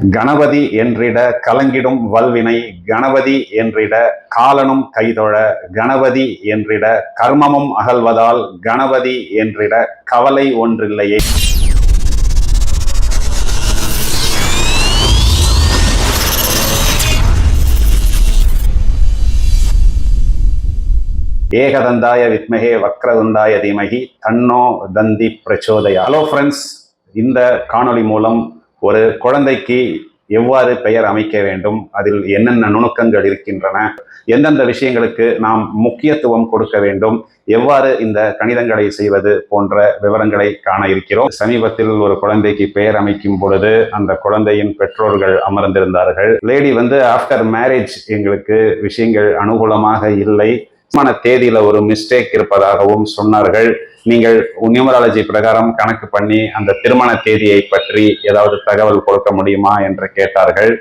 கணபதி என்றிட கலங்கிடும் வல்வினை, கணபதி என்றிட காலனும் கைதொழ, கணபதி என்றிட கர்மமும் அகல்வதால், கணபதி என்றிட கவலை ஒன்றில்லையே. ஏகதந்தாய வித்மகே வக்ரதுண்டாய தீமகி தன்னோ தந்தி பிரச்சோதயா. ஹலோ ஃப்ரெண்ட்ஸ், இந்த காணொளி மூலம் ஒரு குழந்தைக்கு எவ்வாறு பெயர் அமைக்க வேண்டும், அதில் என்னென்ன நுணுக்கங்கள் இருக்கின்றன, எந்தெந்த விஷயங்களுக்கு நாம் முக்கியத்துவம் கொடுக்க வேண்டும், எவ்வாறு இந்த கணிதங்களை செய்வது போன்ற விவரங்களை காண இருக்கிறோம். சமீபத்தில் ஒரு குழந்தைக்கு பெயர் அமைக்கும் பொழுது அந்த குழந்தையின் பெற்றோர்கள் அமர்ந்திருந்தார்கள். லேடி ஆஃப்டர் மேரேஜ் எங்களுக்கு விஷயங்கள் அனுகூலமாக இல்லை, தேதியில ஒரு மிஸ்டேக் இருப்பதாகவும் சொன்னார்கள். நீங்கள் நியூமராலஜி பிரகாரம் கணக்கு பண்ணி அந்த திருமண தேதியை பற்றி ஏதாவது தகவல் கொடுக்க முடியுமா என்று கேட்டார்கள்.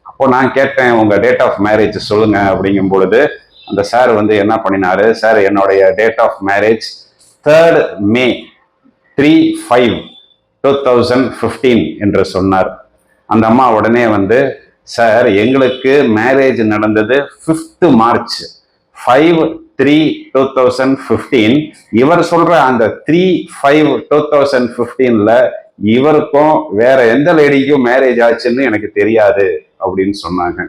அப்போ நான் கேட்டேன், உங்க டேட் ஆஃப் மேரேஜ் சொல்லுங்க அப்படிங்கும் பொழுது அந்த சார் என்ன பண்ணினாரு, சார் என்னுடைய date of marriage 3rd May 3/5/2015 என்று சொன்னார். அந்த அம்மா உடனே சார் எங்களுக்கு மேரேஜ் நடந்தது 5th March 5/3/2015. இவர் சொல்ற அந்த 3/5/2015ல இவருக்கும் வேற எந்த லேடிக்கும் மேரேஜ் ஆச்சுன்னு எனக்கு தெரியாது அப்படின்னு சொன்னாங்க.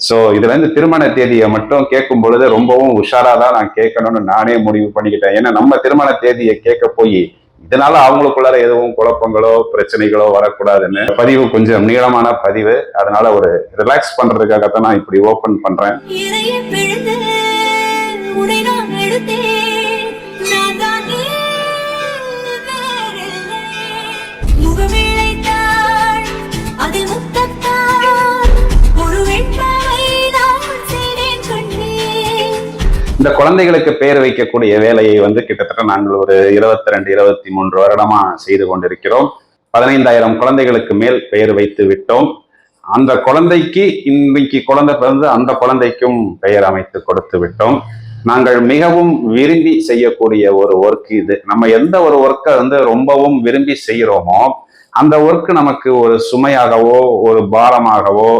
ஸோ இதுல திருமண தேதியை மட்டும் கேட்கும் பொழுது ரொம்பவும் உஷாராதான் நான் கேட்கணும்னு நானே முடிவு பண்ணிக்கிட்டேன். ஏன்னா நம்ம திருமண தேதியை கேட்க போய் இதனால அவங்களுக்குள்ளார எதுவும் குழப்பங்களோ பிரச்சனைகளோ வரக்கூடாதுன்னு. பதிவு கொஞ்சம் நீளமான பதிவு, அதனால ஒரு ரிலாக்ஸ் பண்றதுக்காகத்தான் நான் இப்படி ஓபன் பண்றேன். இந்த குழந்தைகளுக்கு பெயர் வைக்கக்கூடிய வேலையை கிட்டத்தட்ட நாங்கள் ஒரு 22-23 வருடமா செய்து கொண்டிருக்கிறோம். 15,000 குழந்தைகளுக்கு மேல் பெயர் வைத்து விட்டோம். அந்த குழந்தைக்கு இன்னைக்கு குழந்தை பிறந்து அந்த குழந்தைக்கும் பெயர் அமைத்து கொடுத்து விட்டோம். நாங்கள் மிகவும் விரும்பி செய்யக்கூடிய ஒரு ஒர்க் இது. நம்ம எந்த ஒரு ஒர்க்கை ரொம்பவும் விரும்பி செய்கிறோமோ அந்த ஒர்க் நமக்கு ஒரு சுமையாகவோ ஒரு பாரமாகவோ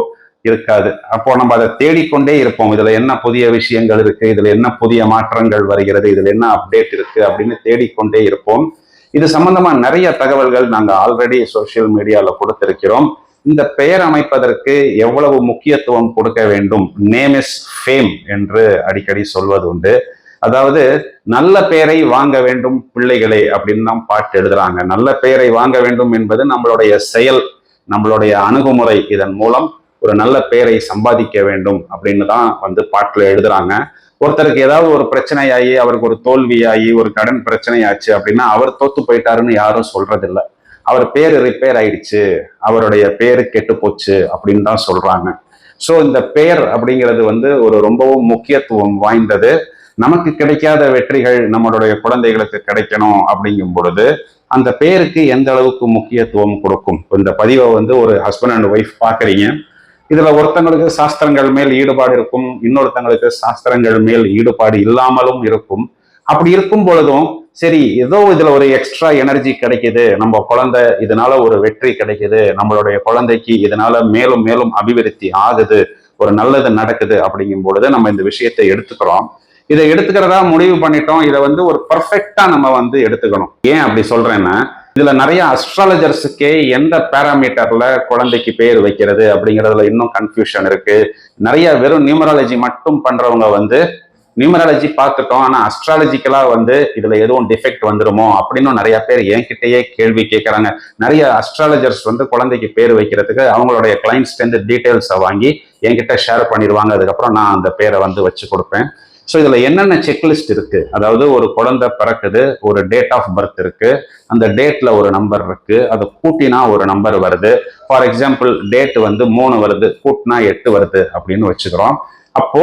இருக்காது. அப்போ நம்ம அதை தேடிக்கொண்டே இருப்போம். இதுல என்ன புதிய விஷயங்கள் இருக்கு, இதுல என்ன புதிய மாற்றங்கள் வருகிறது, இதுல என்ன அப்டேட் இருக்கு அப்படின்னு தேடிக்கொண்டே இருப்போம். இது சம்பந்தமா நிறைய தகவல்கள் நாங்க ஆல்ரெடி சோசியல் மீடியால கொடுத்திருக்கிறோம். இந்த பெயர் அமைப்பதற்கு எவ்வளவு முக்கியத்துவம் கொடுக்க வேண்டும், நேம் இஸ் ஃபேம் என்று அடிக்கடி சொல்வது உண்டு. அதாவது நல்ல பெயரை வாங்க வேண்டும் பிள்ளைகளே அப்படின்னு தான் பாட்டு எழுதுறாங்க. நல்ல பெயரை வாங்க வேண்டும் என்பது நம்மளுடைய செயல், நம்மளுடைய அணுகுமுறை. இதன் மூலம் ஒரு நல்ல பெயரை சம்பாதிக்க வேண்டும் அப்படின்னு தான் பாட்டுல எழுதுறாங்க. ஒருத்தருக்கு ஏதாவது ஒரு பிரச்சனையாகி, அவருக்கு ஒரு தோல்வியாகி, ஒரு கடன் பிரச்சனை ஆச்சு அப்படின்னா அவர் தோத்து போயிட்டாருன்னு யாரும் சொல்றதில்லை. அவர் பேரு ரிப்பேர் ஆயிடுச்சு, அவருடைய பேரு கெட்டு போச்சு அப்படின்னு தான் சொல்றாங்க. ஸோ இந்த பெயர் அப்படிங்கிறது ஒரு ரொம்பவும் முக்கியத்துவம் வாய்ந்தது. நமக்கு கிடைக்காத வெற்றிகள் நம்மளுடைய குழந்தைகளுக்கு கிடைக்கணும் அப்படிங்கும் பொழுது அந்த பெயருக்கு எந்த அளவுக்கு முக்கியத்துவம் கொடுக்கும். இந்த பதிவை ஒரு ஹஸ்பண்ட் அண்ட் ஒய்ஃப் பாக்குறீங்க. இதுல ஒருத்தங்களுக்கு சாஸ்திரங்கள் மேல் ஈடுபாடு இருக்கும், இன்னொருத்தங்களுக்கு சாஸ்திரங்கள் மேல் ஈடுபாடு இல்லாமலும் இருக்கும். அப்படி இருக்கும் பொழுதும் சரி, ஏதோ இதுல ஒரு எக்ஸ்ட்ரா எனர்ஜி கிடைக்குது, நம்ம குழந்தை இதனால ஒரு வெற்றி கிடைக்குது, நம்மளுடைய குழந்தைக்கு இதனால மேலும் மேலும் அபிவிருத்தி ஆகுது, ஒரு நல்லது நடக்குது அப்படிங்கும் பொழுது நம்ம இந்த விஷயத்தை எடுத்துக்கிறோம். இதை எடுத்துக்கிறதா முடிவு பண்ணிட்டோம். இதை ஒரு பர்ஃபெக்டா நம்ம எடுத்துக்கணும். ஏன் அப்படி சொல்றேன்னா, இதுல நிறைய அஸ்ட்ராலஜர்ஸுக்கே எந்த பேராமீட்டர்ல குழந்தைக்கு பேர் வைக்கிறது அப்படிங்கிறதுல இன்னும் கன்ஃபியூஷன் இருக்கு. நிறைய வெறும் நியூமராலஜி மட்டும் பண்றவங்க நியூமராலஜி பார்த்துட்டோம், ஆனா அஸ்ட்ராலஜிக்கலா இதுல எதுவும் டிஃபெக்ட் வந்துருமோ அப்படின்னு நிறைய பேர் என்கிட்டயே கேள்வி கேட்கறாங்க. நிறைய அஸ்ட்ராலஜர்ஸ் குழந்தைக்கு பேர் வைக்கிறதுக்கு அவங்களுடைய கிளைண்ட்ஸ் டீட்டெயில்ஸை வாங்கி என்கிட்ட ஷேர் பண்ணிடுவாங்க. அதுக்கப்புறம் நான் அந்த பேரை வச்சு கொடுப்பேன். ஸோ இதுல என்னென்ன செக்லிஸ்ட் இருக்கு, அதாவது ஒரு குழந்தை பிறக்குது, ஒரு டேட் ஆஃப் பர்த் இருக்கு, அந்த டேட்ல ஒரு நம்பர் இருக்கு, அதை கூட்டினா ஒரு நம்பர் வருது. ஃபார் எக்ஸாம்பிள் டேட் 3 வருது, கூட்டினா 8 வருது அப்படின்னு வச்சுக்கிறோம். அப்போ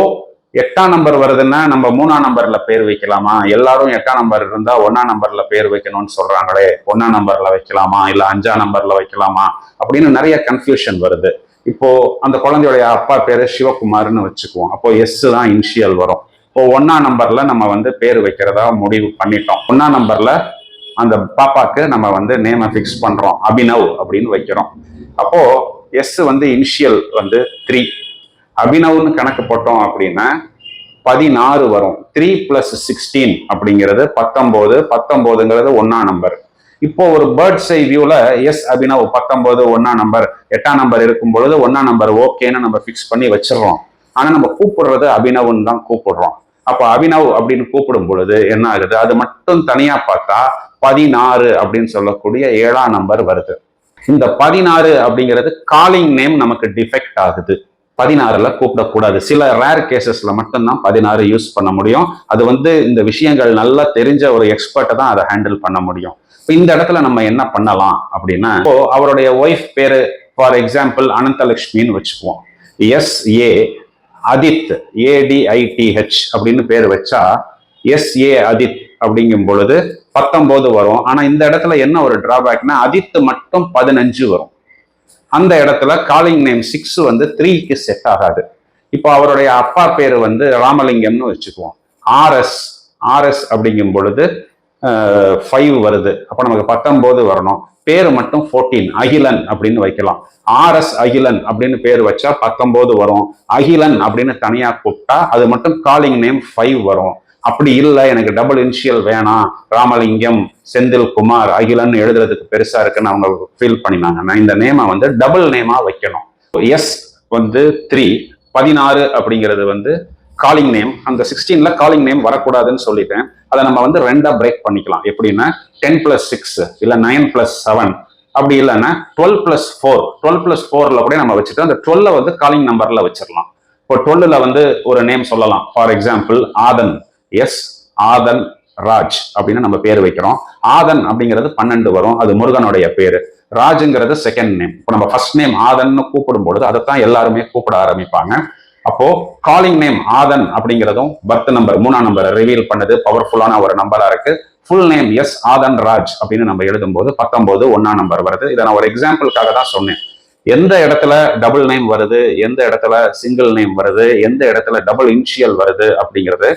8ஆம் நம்பர் வருதுன்னா நம்ம 3ஆம் நம்பர்ல பேர் வைக்கலாமா? எல்லாரும் 8ஆம் நம்பர் இருந்தா 1ஆம் நம்பர்ல பேர் வைக்கணும்னு சொல்றாங்களே, 1ஆம் நம்பர்ல வைக்கலாமா இல்ல 5ஆம் நம்பர்ல வைக்கலாமா அப்படின்னு நிறைய கன்ஃபியூஷன் வருது. இப்போ அந்த குழந்தையுடைய அப்பா பேரு சிவகுமார்னு வச்சுக்குவோம். அப்போ எஸ் தான் இனிஷியல் வரும். இப்போ 1ஆம் நம்பர்ல நம்ம பேர் வைக்கிறதா முடிவு பண்ணிட்டோம். 1ஆம் நம்பர்ல அந்த பாப்பாக்கு நம்ம நேமை ஃபிக்ஸ் பண்றோம், அபினவ் அப்படின்னு வைக்கிறோம். அப்போ எஸ் வந்து இனிஷியல் வந்து 3. அபினவ்னு கணக்கு போட்டோம் அப்படின்னா 16 வரும். 3 + 16 அப்படிங்கிறது 19. 19ங்கிறது 1ஆம் நம்பர். இப்போ ஒரு பேர்ட்ஸ் ஐ வியூல எஸ் அபினவ் 19 1ஆம் நம்பர் 8ஆம் நம்பர் இருக்கும் பொழுது 1ஆம் நம்பர் ஓகேன்னு நம்ம ஃபிக்ஸ் பண்ணி வச்சிடறோம். ஆனா நம்ம கூப்பிடுறது அபினவ்னு தான் கூப்பிடுறோம். அப்ப அபினவ் அப்படின்னு கூப்பிடும் பொழுது என்ன ஆகுது, அது மட்டும் தனியா பார்த்தா 16 அப்படின்னு சொல்லக்கூடிய 7ஆம் நம்பர் வருது. இந்த 16 அப்படிங்கிறது காலிங் நேம் நமக்கு டிஃபெக்ட் ஆகுது. 16ல கூப்பிடக்கூடாது. சில ரேர் கேசஸ்ல மட்டும்தான் 16 யூஸ் பண்ண முடியும். அது வந்து இந்த விஷயங்கள் நல்லா தெரிஞ்ச ஒரு எக்ஸ்பர்ட்டை தான் அதை ஹேண்டில் பண்ண முடியும். இந்த இடத்துல நம்ம என்ன பண்ணலாம் அப்படின்னா, இப்போ அவருடைய ஒய்ஃப் பேரு ஃபார் எக்ஸாம்பிள் அனந்தலட்சுமின்னு வச்சுக்குவோம். SA அதித் ADITH அப்படின்னு பேர் வச்சா SA அதித் அப்படிங்கும் பொழுது 19 வரும். ஆனா இந்த இடத்துல என்ன ஒரு டிராபேக்னா, அதித் மட்டும் 15 வரும். அந்த இடத்துல காலிங் நேம் 6 வந்து 3க்கு செட் ஆகாது. இப்போ அவருடைய அப்பா பேரு வந்து ராமலிங்கம்னு வச்சுக்குவோம். RS அப்படிங்கும் பொழுது 5 வருது. அப்ப நமக்கு 19 வரணும். பேரு மட்டும் 14 அகிலன் அப்படின்னு வைக்கலாம். RS அகிலன் அப்படின்னு பேர் வச்சா 19 வரும். அகிலன் அப்படின்னு தனியா கூப்பிட்டா அது மட்டும் காலிங் நேம் 5 வரும். அப்படி இல்லை, எனக்கு டபுள் இனிஷியல் வேணாம், ராமலிங்கம் செந்தில் குமார் அகிலன் எழுதுறதுக்கு பெருசா இருக்குன்னு அவங்க ஃபீல் பண்ணினாங்கன்னா இந்த நேமை வந்து டபுள் நேமா வைக்கணும். எஸ் வந்து 3, 16 அப்படிங்கிறது வந்து காலிங் நேம். அந்த 16ல காலிங் நேம் வரக்கூடாதுன்னு சொல்லிட்டேன். அதை நம்ம வந்து 2ஆ பிரேக் பண்ணிக்கலாம். எப்படின்னா 10 + 6 இல்ல 9 + 7 அப்படி இல்லைன்னா 12 + 4. 12 + 4ல கூட நம்ம வச்சுட்டு அந்த 12 வந்து காலிங் நம்பர்ல வச்சிடலாம். இப்போ 12ல வந்து ஒரு நேம் சொல்லலாம். For example Aadhan. S Aadhan Raj அப்படின்னு நம்ம பேர் வைக்கிறோம். ஆதன் அப்படிங்கிறது 12 வரும். அது முருகனுடைய பேரு. ராஜுங்கிறது செகண்ட் நேம். இப்போ நம்ம ஃபர்ஸ்ட் நேம் ஆதன்னு கூப்பிடும் பொழுது அதைத்தான் எல்லாருமே கூப்பிட ஆரம்பிப்பாங்க. அப்போ காலிங் நேம் ஆதன் அப்படிங்கிறதும் பர்த் நம்பர் 3ஆம் நம்பரை ரிவீல் பண்ணது பவர்ஃபுல்லான ஒரு நம்பரா இருக்கு. Full name S Aadhan Raj அப்படின்னு நம்ம எழுதும்போது 19 1ஆம் நம்பர் வருது. இதை நான் ஒரு எக்ஸாம்பிளுக்காக தான் சொன்னேன். எந்த இடத்துல டபுள் நேம் வருது, எந்த இடத்துல சிங்கிள் நேம் வருது, எந்த இடத்துல டபுள் இனிஷியல் வருது அப்படிங்கிறது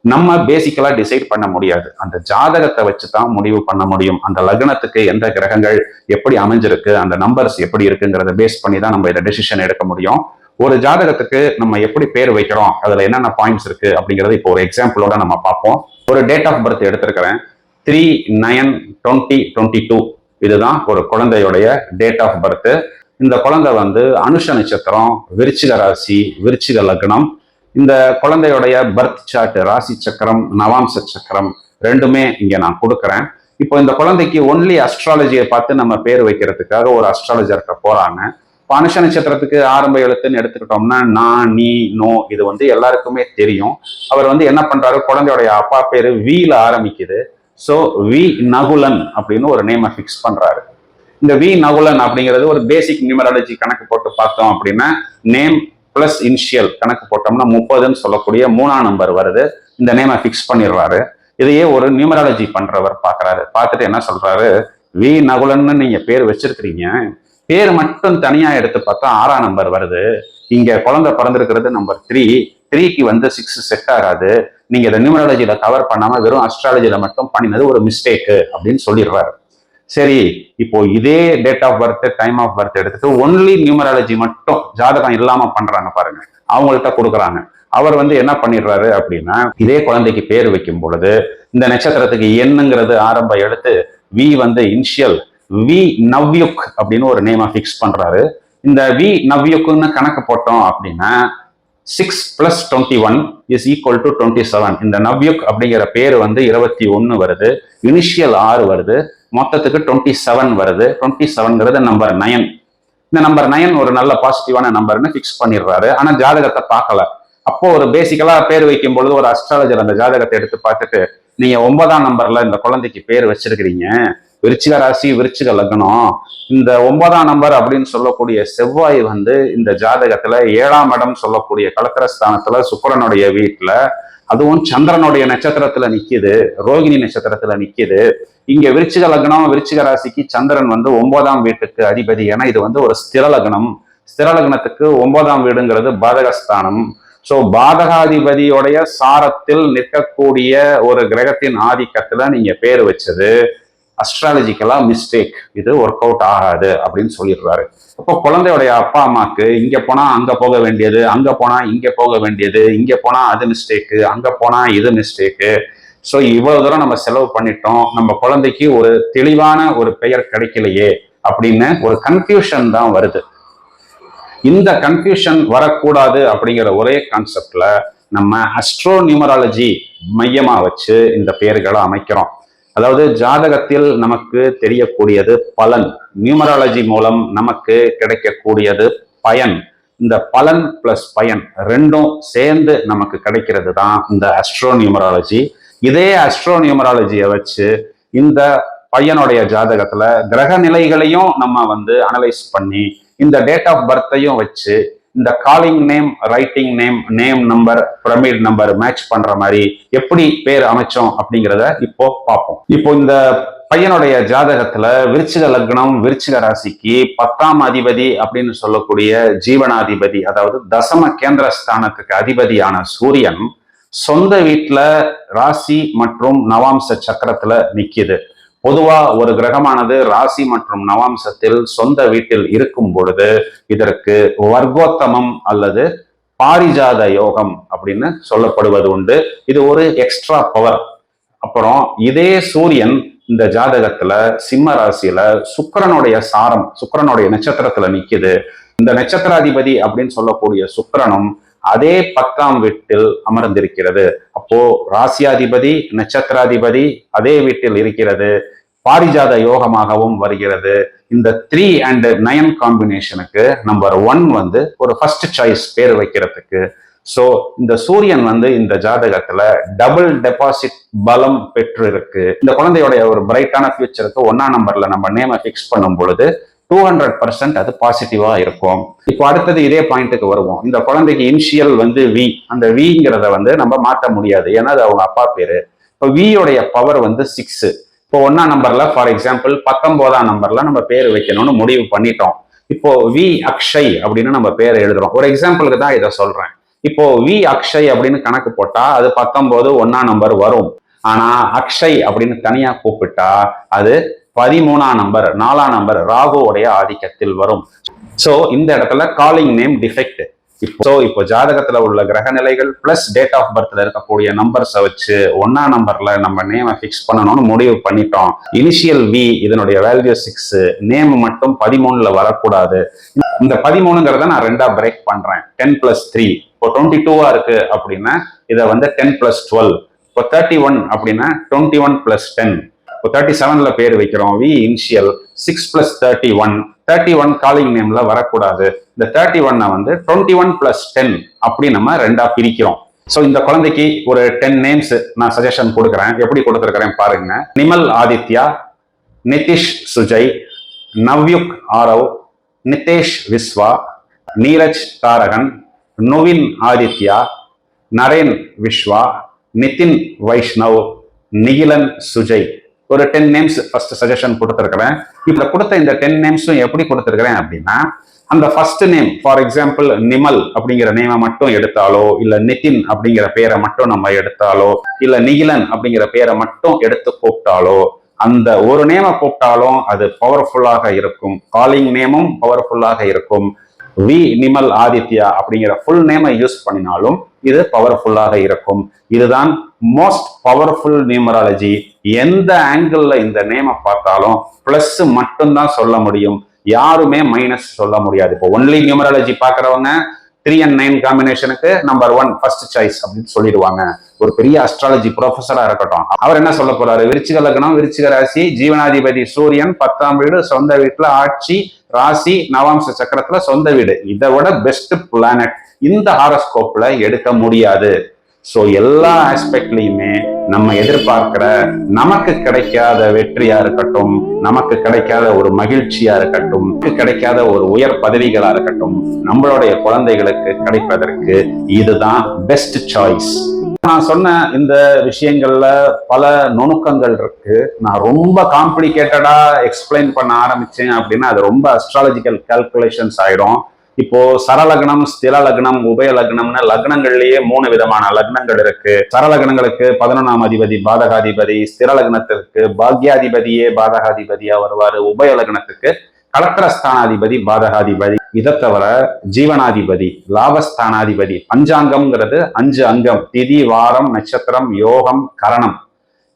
நம்ம பேசிக்கலா டிசைட் பண்ண முடியாது. அந்த ஜாதகத்தை வச்சுதான் முடிவு பண்ண முடியும். அந்த லக்னத்துக்கு எந்த கிரகங்கள் எப்படி அமைஞ்சிருக்கு, அந்த நம்பர்ஸ் எப்படி இருக்குங்கிறத பேஸ் பண்ணி தான் நம்ம இதை டெசிஷன் எடுக்க முடியும். ஒரு ஜாதகத்துக்கு நம்ம எப்படி பேர் வைக்கிறோம், அதுல என்னென்ன பாயிண்ட்ஸ் இருக்கு அப்படிங்கறது இப்போ ஒரு எக்ஸாம்பிளோட நம்ம பார்ப்போம். ஒரு டேட் ஆஃப் பர்த் எடுத்திருக்கிறேன். 3/9/2022. இதுதான் ஒரு குழந்தையுடைய டேட் ஆஃப் பர்த். இந்த குழந்தை வந்து அனுஷ நட்சத்திரம், விருச்சிக ராசி, விருச்சிக லக்னம். இந்த குழந்தையுடைய பர்த் சார்ட், ராசி சக்கரம், நவாம்ச சக்கரம் ரெண்டுமே இங்க நான் கொடுக்குறேன். இப்போ இந்த குழந்தைக்கு ஒன்லி அஸ்ட்ராலஜியை பார்த்து நம்ம பேர் வைக்கிறதுக்காக ஒரு அஸ்ட்ராலஜர்கிட்ட போறாங்க. அனுஷ நட்சத்திரத்துக்கு ஆரம்ப எழுத்துன்னு எடுத்துக்கிட்டோம்னா நான், நீ, நோ, இது வந்து எல்லாருக்குமே தெரியும். அவர் வந்து என்ன பண்றாரு, குழந்தையோடைய அப்பா பேரு வீல ஆரம்பிக்குது. ஸோ வி நகுலன் அப்படின்னு ஒரு நேமை ஃபிக்ஸ் பண்றாரு. இந்த வி நகுலன் அப்படிங்கிறது ஒரு பேசிக் நியூமராலஜி கணக்கு போட்டு பார்த்தோம் அப்படின்னா நேம் பிளஸ் இனிஷியல் கணக்கு போட்டோம்னா 30ன்னு சொல்லக்கூடிய 3ஆம் நம்பர் வருது. இந்த நேமை ஃபிக்ஸ் பண்ணிடுறாரு. இதையே ஒரு நியூமராலஜி பண்றவர் பாக்குறாரு. பார்த்துட்டு என்ன சொல்றாரு, வி நகுலன்னு நீங்க பேர் வச்சிருக்கிறீங்க, பேர் மட்டும் தனியா எடுத்து பார்த்தா 6ஆம் நம்பர் வருது. இங்க குழந்தை பிறந்திருக்கிறது நம்பர் 3க்கு வந்து 6 செட் ஆகாது. நீங்க இதை நியூமராலஜியில கவர் பண்ணாம வெறும் அஸ்ட்ராலஜியில மட்டும் பண்ணினது ஒரு மிஸ்டேக்கு அப்படின்னு சொல்லிடுறாரு. சரி, இப்போ இதே date of birth, time of birth எடுத்துட்டு ஒன்லி நியூமராலஜி மட்டும் ஜாதகம் இல்லாம பண்றாங்க பாருங்க, அவங்கள்ட்ட கொடுக்குறாங்க. அவர் வந்து என்ன பண்ணிடுறாரு அப்படின்னா, இதே குழந்தைக்கு பேர் வைக்கும் பொழுது இந்த நட்சத்திரத்துக்கு என்னங்கிறது ஆரம்ப எழுத்து, வி வந்து இனிஷியல், வி நவ்யுக் அப்படின்னு ஒரு நேமா ஃபிக்ஸ் பண்றாரு. இந்த வி நவ்யுக்னு கணக்கு போட்டோம் அப்படின்னா 6 + 21 is equal to 27. இந்த நவ்யுக் அப்படிங்கிற பேர் வந்து 21 வருது. இனிஷியல் 6 வருது. மொத்தத்துக்கு 27 வருது. 27ங்கிறது நம்பர் 9. இந்த நம்பர் 9 ஒரு நல்ல பாசிட்டிவான நம்பர்னு ஃபிக்ஸ் பண்ணிடுறாரு. ஆனா ஜாதகத்தை பார்க்கல. அப்போ ஒரு பேசிக்கலா பேர் வைக்கும் பொழுது ஒரு அஸ்ட்ராலஜர் அந்த ஜாதகத்தை எடுத்து பார்த்துட்டு, நீங்க 9ஆம் நம்பர்ல இந்த குழந்தைக்கு பேர் வச்சிருக்கிறீங்க, விருச்சிக ராசி, விருச்சிக லக்னம். இந்த 9ஆம் நம்பர் அப்படின்னு சொல்லக்கூடிய செவ்வாய் வந்து இந்த ஜாதகத்துல 7ஆம் இடம் சொல்லக்கூடிய கலத்திரஸ்தானத்துல சுக்கிரனுடைய வீட்டுல, அதுவும் சந்திரனுடைய நட்சத்திரத்துல நிக்குது, ரோகிணி நட்சத்திரத்துல நிக்குது. இங்க விருச்சிக லக்னம், விருச்சிக ராசிக்கு சந்திரன் வந்து 9ஆம் வீட்டுக்கு அதிபதி. ஏன்னா இது வந்து ஒரு ஸ்திர லக்னம். ஸ்திர லக்னத்துக்கு 9ஆம் வீடுங்கிறது பாதகஸ்தானம். சோ பாதகாதிபதியோடைய சாரத்தில் நிற்கக்கூடிய ஒரு கிரகத்தின் ஆதிக்கத்துல நீங்க பேர் வச்சது அஸ்ட்ராலஜிக்கலா மிஸ்டேக், இது ஒர்க் அவுட் ஆகாது அப்படின்னு சொல்லிடுறாரு. அப்போ குழந்தையுடைய அப்பா அம்மாக்கு இங்க போனா அங்க போக வேண்டியது, அங்க போனா இங்க போக வேண்டியது, இங்க போனா அது மிஸ்டேக்கு, அங்க போனா இது மிஸ்டேக்கு. ஸோ இவ்வளவு தூரம் நம்ம செலவு பண்ணிட்டோம், நம்ம குழந்தைக்கு ஒரு தெளிவான ஒரு பெயர் கிடைக்கலையே அப்படின்னு ஒரு கன்ஃபியூஷன் தான் வருது. இந்த கன்ஃபியூஷன் வரக்கூடாது அப்படிங்கிற ஒரே கான்செப்ட்ல நம்ம அஸ்ட்ரோ நியூமராலஜி மையமா வச்சு இந்த பெயர்களை அமைக்கிறோம். அதாவது ஜாதகத்தில் நமக்கு தெரியக்கூடியது பலன், நியூமராலஜி மூலம் நமக்கு கிடைக்கக்கூடியது பயன். இந்த பலன் பிளஸ் பயன் ரெண்டும் சேர்ந்து நமக்கு கிடைக்கிறது தான் இந்த அஸ்ட்ரோ நியூமராலஜி. இதே அஸ்ட்ரோ நியூமராலஜியை வச்சு இந்த பையனுடைய ஜாதகத்துல கிரக நிலைகளையும் நம்ம அனலைஸ் பண்ணி இந்த டேட் ஆஃப் பர்த்தையும் வச்சு இந்த calling name, writing name, name number, pyramid number match பண்ற மாதிரி எப்படி பேர் அமைச்சோம் அப்படிங்கிறத இப்போ பார்ப்போம். இப்போ இந்த பையனுடைய ஜாதகத்துல விருச்சிக லக்னம், விருச்சிக ராசிக்கு 10ஆம் அதிபதி அப்படின்னு சொல்லக்கூடிய ஜீவனாதிபதி, அதாவது தசம கேந்திரஸ்தானத்துக்கு அதிபதியான சூரியன் சொந்த வீட்டுல ராசி மற்றும் நவாம்ச சக்கரத்துல நிக்குது. பொதுவா ஒரு கிரகமானது ராசி மற்றும் நவாம்சத்தில் சொந்த வீட்டில் இருக்கும் பொழுது இதற்கு வர்க்கோத்தமம் அல்லது பாரிஜாத யோகம் அப்படின்னு சொல்லப்படுவது உண்டு. இது ஒரு எக்ஸ்ட்ரா பவர். அப்புறம் இதே சூரியன் இந்த ஜாதகத்துல சிம்ம ராசியில சுக்கிரனுடைய சாரம், சுக்கிரனுடைய நட்சத்திரத்துல நிக்குது. இந்த நட்சத்திராதிபதி அப்படின்னு சொல்லக்கூடிய சுக்கிரனும் அதே 10ஆம் வீட்டில் அமர்ந்திருக்கிறது. அப்போ ராசியாதிபதி, நட்சத்திராதிபதி அதே வீட்டில் இருக்கிறது, பாரிஜாத யோகமாகவும் வருகிறது. இந்த 3 and 9 காம்பினேஷனுக்கு நம்பர் 1 ஒரு ஃபர்ஸ்ட் சாய்ஸ் பேர் வைக்கிறதுக்கு. ஸோ இந்த சூரியன் இந்த ஜாதகத்துல டபுள் டெபாசிட் பலம் பெற்று இருக்கு. இந்த குழந்தையோடைய ஒரு பிரைட்டான ஃபியூச்சருக்கு 1ஆம் நம்பர்ல நம்ம நேமை ஃபிக்ஸ் பண்ணும் பொழுது 200% அது பாசிட்டிவா இருக்கும். இப்போ அடுத்தது இதே பாயிண்ட்டுக்கு வருவோம். இந்த குழந்தைக்கு இனிஷியல் வி, அந்த விங்கிறத நம்ம மாற்ற முடியாது, ஏன்னா அது அவங்க அப்பா பேரு. இப்போ வியோடைய பவர் 6. இப்போ 1ஆம் நம்பர்ல ஃபார் எக்ஸாம்பிள் 19ஆம் நம்பர்ல நம்ம பேர் வைக்கணும்னு முடிவு பண்ணிட்டோம். இப்போ வி அக்ஷய் அப்படின்னு நம்ம பேர் எழுதுறோம். ஒரு எக்ஸாம்பிளுக்கு தான் இதை சொல்றேன். இப்போ வி அக்ஷய் அப்படின்னு கணக்கு போட்டா அது 19 1ஆம் நம்பர் வரும். ஆனா அக்ஷய் அப்படின்னு தனியா கூப்பிட்டா அது 13ஆம் நம்பர், 4ஆம் நம்பர் ராகுவோடைய ஆதிக்கத்தில் வரும். சோ இந்த இடத்துல காலிங் நேம் டிஃபெக்ட். இப்போ ஜாதகத்துல உள்ள கிரக நிலைகள் பிளஸ் டேட் ஆஃப் பர்த்ல இருக்கக்கூடிய நம்பர்ஸை வச்சு 1ஆம் நம்பர்ல நம்ம நேமை ஃபிக்ஸ் பண்ணணும்னு முடிவு பண்ணிட்டோம். இனிஷியல் வி இதனுடைய வேல்யூ 6, நேம் மட்டும் 13ல வரக்கூடாது. இந்த 13ங்கிறத நான் 2ஆ பிரேக் பண்றேன். 10+3 இப்போ 22வா இருக்கு அப்படின்னா இதை 10+12. இப்போ 31 அப்படின்னா 21+10. இப்போ 37ல பேர் வைக்கிறோம். We initial 6+31. 31 காலிங் நேம்ல வரக்கூடாது. இந்த 31 21+10 அப்படி நம்ம 2ஆ பிரிக்கிறோம். ஸோ இந்த குழந்தைக்கு ஒரு 10 நேம்ஸ் நான் சஜஷன் கொடுக்குறேன். எப்படி கொடுத்துருக்கிறேன் பாருங்க. நிமல் ஆதித்யா, நிதிஷ் சுஜய், நவ்யுக் ஆரவ், நிதேஷ் விஸ்வா, நீரஜ் தாரகன், நுவின் ஆதித்யா, நரேன் விஸ்வா, நிதின் வைஷ்ணவ், நிகிலன் சுஜய். ஒரு 10 நேம்ஸ் ஃபர்ஸ்ட் சஜஷன் கொடுத்துருக்கிறேன். இப்ப கொடுத்த இந்த 10 நேம்ஸும் எப்படி கொடுத்துருக்கிறேன் அப்படின்னா, அந்த first name for example Nimal அப்படிங்கிற நேமை மட்டும் எடுத்தாலோ, இல்ல நிதின் அப்படிங்கிற பேரை மட்டும் நம்ம எடுத்தாலோ, இல்ல நிகிலன் அப்படிங்கிற பேரை மட்டும் எடுத்து கூப்பிட்டாலோ, அந்த ஒரு நேமை கூப்பிட்டாலும் அது பவர்ஃபுல்லாக இருக்கும். காலிங் நேமும் பவர்ஃபுல்லாக இருக்கும். வி நிமல் ஆதித்யா அப்படிங்கிற ஃபுல் நேமை யூஸ் பண்ணினாலும் இது பவர்ஃபுல்லாக இருக்கும். இதுதான் மோஸ்ட் பவர்ஃபுல் நியூமராலஜி. எந்த ஆங்கிள் இந்த நேமை பார்த்தாலும் பிளஸ் மட்டும்தான் சொல்ல முடியும், யாருமே மைனஸ் சொல்ல முடியாது. இப்போ ஒன்லி நியூமராலஜி பார்க்கறவங்க 3 and 9 காம்பினேஷனுக்கு நம்பர் 1 ஃபர்ஸ்ட் சாய்ஸ் அப்படின்னு சொல்லிடுவாங்க. ஒரு பெரிய அஸ்ட்ராலஜி ப்ரொஃபஸரா இருக்கட்டும், அவர் என்ன சொல்ல போறாரு? விருச்சிக லக்னம், விருச்சிக ராசி, ஜீவனாதிபதி சூரியன், 10ஆம் வீடு, சொந்த வீட்டுல ஆட்சி, ராசி நவாம்ச சக்கரத்துல சொந்த வீடு. இதை விட பெஸ்ட் பிளானட் இந்த ஹாரோஸ்கோப்ல எடுக்க முடியாது. ஸோ எல்லா ஆஸ்பெக்ட்லையுமே நம்ம எதிர்பார்க்கிற நமக்கு கிடைக்காத வெற்றியா இருக்கட்டும், நமக்கு கிடைக்காத ஒரு மகிழ்ச்சியா இருக்கட்டும், கிடைக்காத ஒரு உயர் பதவிகளா இருக்கட்டும், நம்மளுடைய குழந்தைகளுக்கு கிடைப்பதற்கு இதுதான் பெஸ்ட் சாய்ஸ். நான் சொன்ன இந்த விஷயங்கள்ல பல நுணுக்கங்கள் இருக்கு. நான் ரொம்ப காம்ப்ளிகேட்டடா எக்ஸ்பிளைன் பண்ண ஆரம்பிச்சேன் அப்படின்னா அது ரொம்ப அஸ்ட்ராலஜிக்கல் கால்குலேஷன்ஸ் ஆயிடும். இப்போ சரலக்னம், ஸ்திர லக்னம், உபய லக்னம்னு லக்னங்கள்லயே 3 விதமான லக்னங்கள் இருக்கு. சரலக்னங்களுக்கு 11ஆம் அதிபதி பாதகாதிபதி, ஸ்திர லக்னத்திற்கு பாக்யாதிபதியே பாதகாதிபதியா வருவாரு, உபய லக்னத்துக்கு கலத்திரஸ்தானாதிபதி பாதகாதிபதி. இதை தவிர ஜீவனாதிபதி, லாபஸ்தானாதிபதி, பஞ்சாங்கம்ங்கிறது 5 அங்கம்: திதி, வாரம், நட்சத்திரம், யோகம், கரணம்.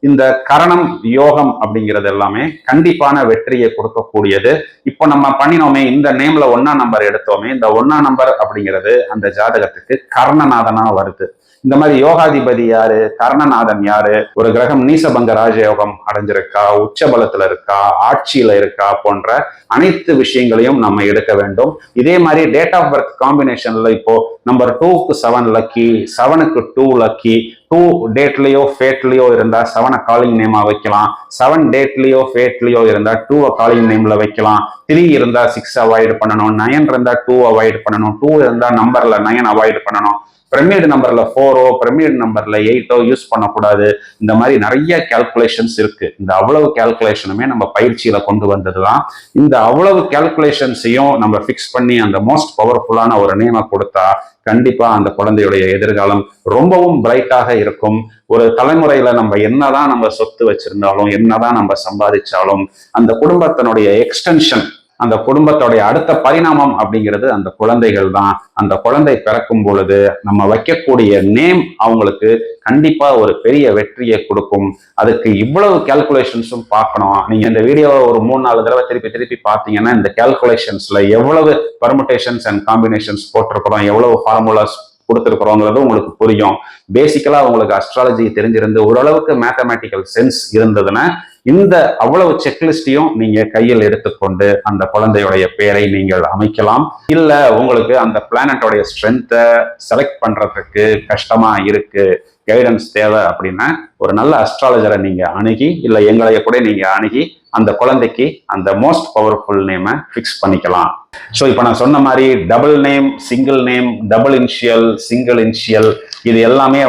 இந்த கரணம், யோகம் அப்படிங்கிறது எல்லாமே கண்டிப்பான வெற்றியை கொடுக்கக்கூடியது. இப்போ நம்ம பண்ணினோமே, இந்த நேம்ல 1ஆம் நம்பர் எடுத்தோமே, இந்த 1ஆம் நம்பர் அப்படிங்கிறது அந்த ஜாதகத்துக்கு கர்ணநாதனா வருது. இந்த மாதிரி யோகாதிபதி யாரு, கர்ணநாதன் யாரு, ஒரு கிரகம் நீசபங்க ராஜயோகம் அடைஞ்சிருக்கா, உச்சபலத்துல இருக்கா, ஆட்சியில இருக்கா போன்ற அனைத்து விஷயங்களையும் நம்ம எடுக்க வேண்டும். இதே மாதிரி டேட் ஆஃப் பர்த் காம்பினேஷன்ல இப்போ நம்பர் 2க்கு 7 லக்கி, 7க்கு 2 லக்கி. 2 டேட்லயோ ஃபேட்லயோ இருந்தா 7 காலிங் நேமா வைக்கலாம். 7 டேட்லயோ ஃபேட்லயோ இருந்தா 2 காலிங் நேம்ல வைக்கலாம். 3 இருந்தா 6 அவாய்ட் பண்ணணும். 9 இருந்தா 2 அவாய்ட் பண்ணணும். 2 இருந்தா நம்பர்ல 9 அவாய்ட் பண்ணணும். பிரமிட் நம்பர்ல 4ஓ, பிரமிட் நம்பர்ல 8ஓ யூஸ் பண்ணக்கூடாது. இந்த மாதிரி நிறைய கால்குலேஷன்ஸ் இருக்கு. இந்த அவ்வளவு கால்குலேஷனுமே நம்ம பயிற்சியில கொண்டு வந்ததுதான். இந்த அவ்வளவு கால்குலேஷன்ஸையும் நம்ம பிக்ஸ் பண்ணி அந்த மோஸ்ட் பவர்ஃபுல்லான ஒரு நேமை கொடுத்தா கண்டிப்பா அந்த குழந்தையுடைய எதிர்காலம் ரொம்பவும் பிரைட்டாக இருக்கும். ஒரு தலைமுறையில நம்ம என்னதான் நம்ம சொத்து வச்சிருந்தாலும், என்னதான் நம்ம சம்பாதிச்சாலும், அந்த குடும்பத்தினுடைய எக்ஸ்டென்ஷன், அந்த குடும்பத்தோடைய அடுத்த பரிணாமம் அப்படிங்கிறது அந்த குழந்தைகள் தான். அந்த குழந்தை பிறக்கும் பொழுது நம்ம வைக்கக்கூடிய நேம் அவங்களுக்கு கண்டிப்பா ஒரு பெரிய வெற்றியை கொடுக்கும். அதுக்கு இவ்வளவு கால்குலேஷன்ஸும் பார்க்கணும். நீங்க இந்த வீடியோவை ஒரு 3-4 தடவை திருப்பி திருப்பி பார்த்தீங்கன்னா இந்த கால்குலேஷன்ஸ்ல எவ்வளவு பர்முடேஷன்ஸ் அண்ட் காம்பினேஷன்ஸ் போட்டிருக்கிறோம், எவ்வளவு ஃபார்முலாஸ் கொடுத்துருக்குறோங்கிறது உங்களுக்கு புரியும். பேசிக்கலா உங்களுக்கு அஸ்ட்ராலஜி தெரிஞ்சிருந்து ஓரளவுக்கு மேத்தமேட்டிக்கல் சென்ஸ் இருந்ததுன்னா இந்த அவ்வளவு செக்லிஸ்டையும் நீங்க கையில் எடுத்துக்கொண்டு அந்த குழந்தையுடைய பெயரை நீங்கள் அமைக்கலாம். இல்ல உங்களுக்கு அந்த பிளானட்டோடைய ஸ்ட்ரென்த்தை செலக்ட் பண்றதுக்கு கஷ்டமா இருக்கு, கைடன்ஸ் தேவை அப்படின்னா ஒரு நல்ல அஸ்ட்ராலஜரை நீங்க அணுகி, இல்ல எங்களைய கூட நீங்க அணுகி அந்த குழந்தைக்கு அந்த மோஸ்ட் பவர்ஃபுல் நேமை ஃபிக்ஸ் பண்ணிக்கலாம். ஸோ இப்போ நான் சொன்ன மாதிரி double name, single name, double initial, single initial, இது எல்லாமே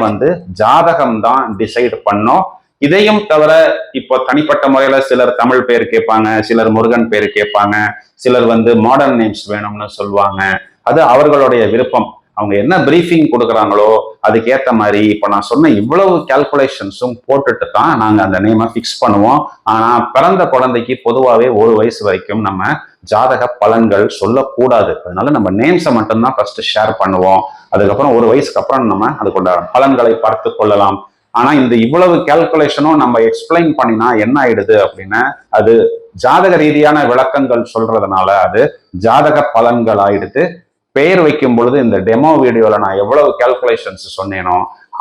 ஜாதகம் தான் டிசைட் பண்ணோம். இதையும் தவிர இப்போ தனிப்பட்ட முறையில சிலர் தமிழ் பேர் கேட்பாங்க, சிலர் முருகன் பேர் கேட்பாங்க, சிலர் மாடர்ன் நேம்ஸ் வேணும்னு சொல்லுவாங்க. அது அவர்களுடைய விருப்பம். அவங்க என்ன பிரீஃபிங் கொடுக்குறாங்களோ அதுக்கேற்ற மாதிரி இப்போ நான் சொன்ன இவ்வளவு கால்குலேஷன்ஸும் போட்டுட்டு தான் நாங்கள் அந்த நேமை ஃபிக்ஸ் பண்ணுவோம். ஆனால் பிறந்த குழந்தைக்கு பொதுவாகவே 1 வயசு வரைக்கும் நம்ம ஜாதக பலன்கள் சொல்லக்கூடாது. அதனால நம்ம நேம்ஸை மட்டும்தான் ஃபர்ஸ்ட் ஷேர் பண்ணுவோம். அதுக்கப்புறம் 1 வயசுக்கு அப்புறம் நம்ம அதுக்குள்ள பலன்களை பார்த்து கொள்ளலாம். ஆனா இந்த இவ்வளவு கால்குலேஷனும் நம்ம எக்ஸ்பிளைன் பண்ணினா என்ன ஆயிடுது அப்படின்னா, அது ஜாதக ரீதியான விளக்கங்கள் சொல்றதுனால அது ஜாதக பலன்கள் ஆயிடுது. பெயர் வைக்கும் பொழுது இந்த டெமோ வீடியோல நான் எவ்வளவு கால்குலேஷன்ஸ் சொன்னேனோ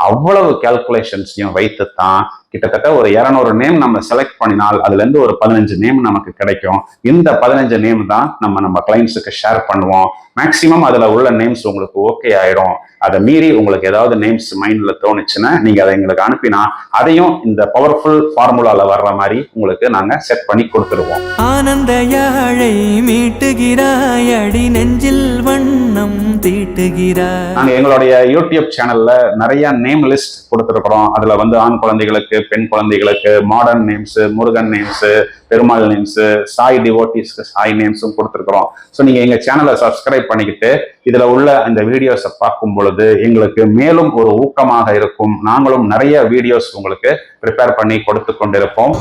அவ்வளவு கால்குலேஷன்ஸையும் வைத்துத்தான் கிட்டத்தட்ட ஒரு 200 நேம் நம்ம செலக்ட் பண்ணினால் அதுல இருந்து ஒரு 15 நேம் நமக்கு கிடைக்கும். இந்த 15 நேம் தான் நம்ம கிளைண்ட்ஸுக்கு ஷேர் பண்ணுவோம். மேக்சிமம் அதுல உள்ள நேம்ஸ் உங்களுக்கு ஓகே ஆயிடும். அதை மீறி உங்களுக்கு ஏதாவது நேம்ஸ் மைண்ட்ல தோணுச்சுன்னா நீங்க அதை எங்களுக்கு அனுப்பினா அதையும் இந்த பவர்ஃபுல் ஃபார்முலால வர்ற மாதிரி உங்களுக்கு நாங்க செட் பண்ணி கொடுத்துருவோம். ஆனந்த யாழை மீட்டுகிறாய், அடி நெஞ்சில் வண்ணம் தீட்டுகிறாய். நாங்க எங்களுடைய யூடியூப் சேனல்ல நிறைய நேம் லிஸ்ட் கொடுத்துருக்கிறோம். அதுல ஆண் குழந்தைகளுக்கு, பெண் குழந்தைகளுக்கு modern names, Murugan names, Perumal names, Sai டிவோட்டிஸ்க்கு சாய் நேம்ஸும் கொடுத்துருக்கிறோம். ஸோ நீங்க எங்க சேனலை சப்ஸ்கிரைப் பண்ணிக்கிட்டு இதுல உள்ள அந்த வீடியோஸை பார்க்கும் பொழுது எங்களுக்கு மேலும் ஒரு ஊக்கமாக இருக்கும். நாங்களும் நிறைய வீடியோஸ் உங்களுக்கு ப்ரிப்பேர் பண்ணி கொடுத்து கொண்டிருப்போம்.